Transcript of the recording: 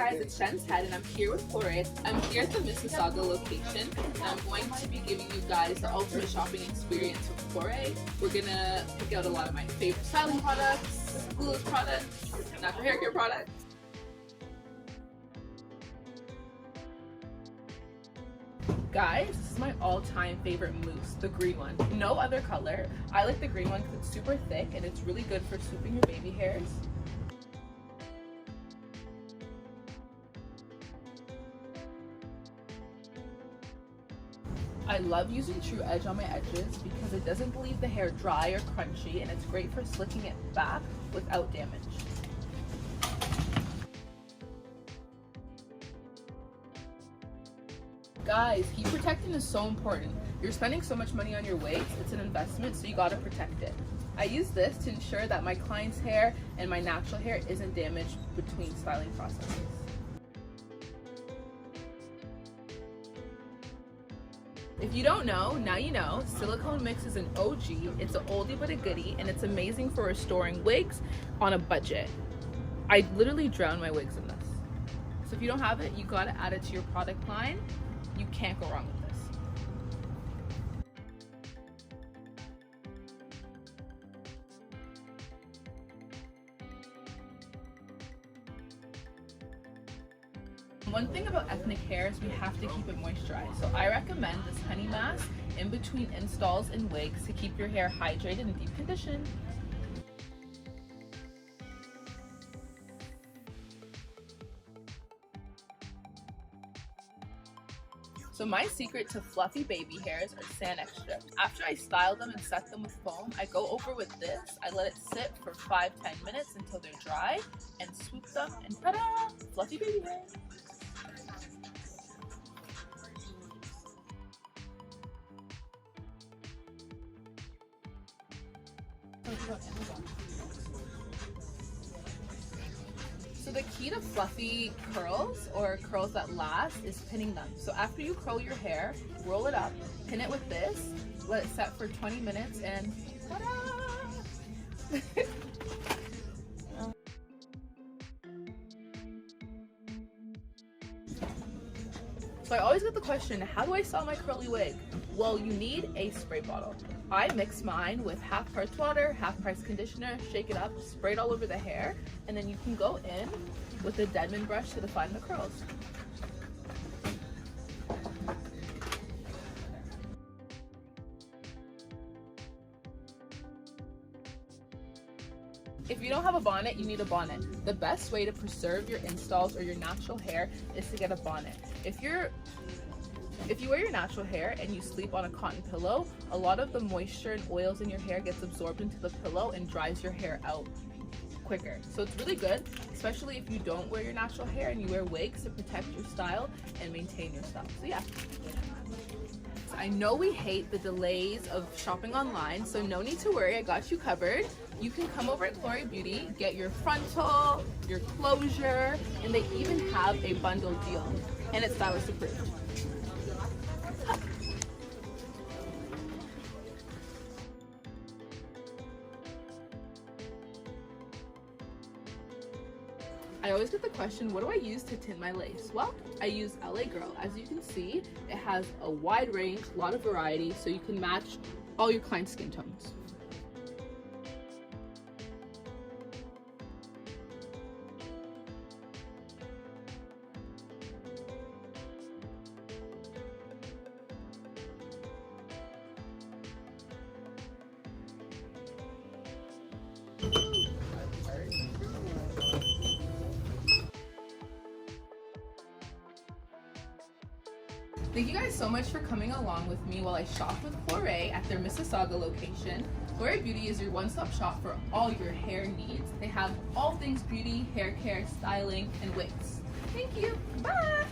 guys, it's ShensHead and I'm here with Cloré. I'm here at the Mississauga location and I'm going to be giving you guys the ultimate shopping experience with Cloré. We're gonna pick out a lot of my favorite styling products, glueless products, natural hair care products. Guys, this is my all-time favorite mousse, the green one. No other color. I like the green one because it's super thick and it's really good for swooping your baby hairs. I love using True Edge on my edges because it doesn't leave the hair dry or crunchy and it's great for slicking it back without damage. Guys, heat protecting is so important. You're spending so much money on your wigs, it's an investment, so you gotta protect it. I use this to ensure that my client's hair and my natural hair isn't damaged between styling processes. If you don't know, now you know. Silicone Mix is an OG, it's an oldie but a goodie, and it's amazing for restoring wigs on a budget. I literally drown my wigs in this. So if you don't have it, you gotta add it to your product line. You can't go wrong with this. One thing about ethnic hair is we have to keep it moisturized. So I recommend this honey mask in between installs and wigs to keep your hair hydrated and deep conditioned. So my secret to fluffy baby hairs are Sanex strips. After I style them and set them with foam, I go over with this. I let it sit for 5-10 minutes until they're dry and swoop them and ta-da! Fluffy baby hairs. So the key to fluffy curls or curls that last is pinning them. So after you curl your hair, roll it up, pin it with this, let it set for 20 minutes and ta-da! So I always get the question, how do I style my curly wig? Well, you need a spray bottle. I mix mine with half parts water, half parts conditioner, shake it up, spray it all over the hair, and then you can go in with a Deadman brush to define the curls. If you don't have a bonnet, you need a bonnet. The best way to preserve your installs or your natural hair is to get a bonnet. If you wear your natural hair and you sleep on a cotton pillow, a lot of the moisture and oils in your hair gets absorbed into the pillow and dries your hair out quicker. So it's really good, especially if you don't wear your natural hair and you wear wigs to protect your style and maintain your style. So yeah. I know we hate the delays of shopping online, so no need to worry, I got you covered. You can come over at Cloré Beauty, get your frontal, your closure, and they even have a bundle deal. And it's stylist approved. I always get the question, what do I use to tint my lace? Well, I use LA Girl. As you can see, it has a wide range, a lot of variety, so you can match all your clients' skin tones. Thank you guys so much for coming along with me while I shopped with Cloré at their Mississauga location. Cloré Beauty is your one-stop shop for all your hair needs. They have all things beauty, hair care, styling, and wigs. Thank you. Bye!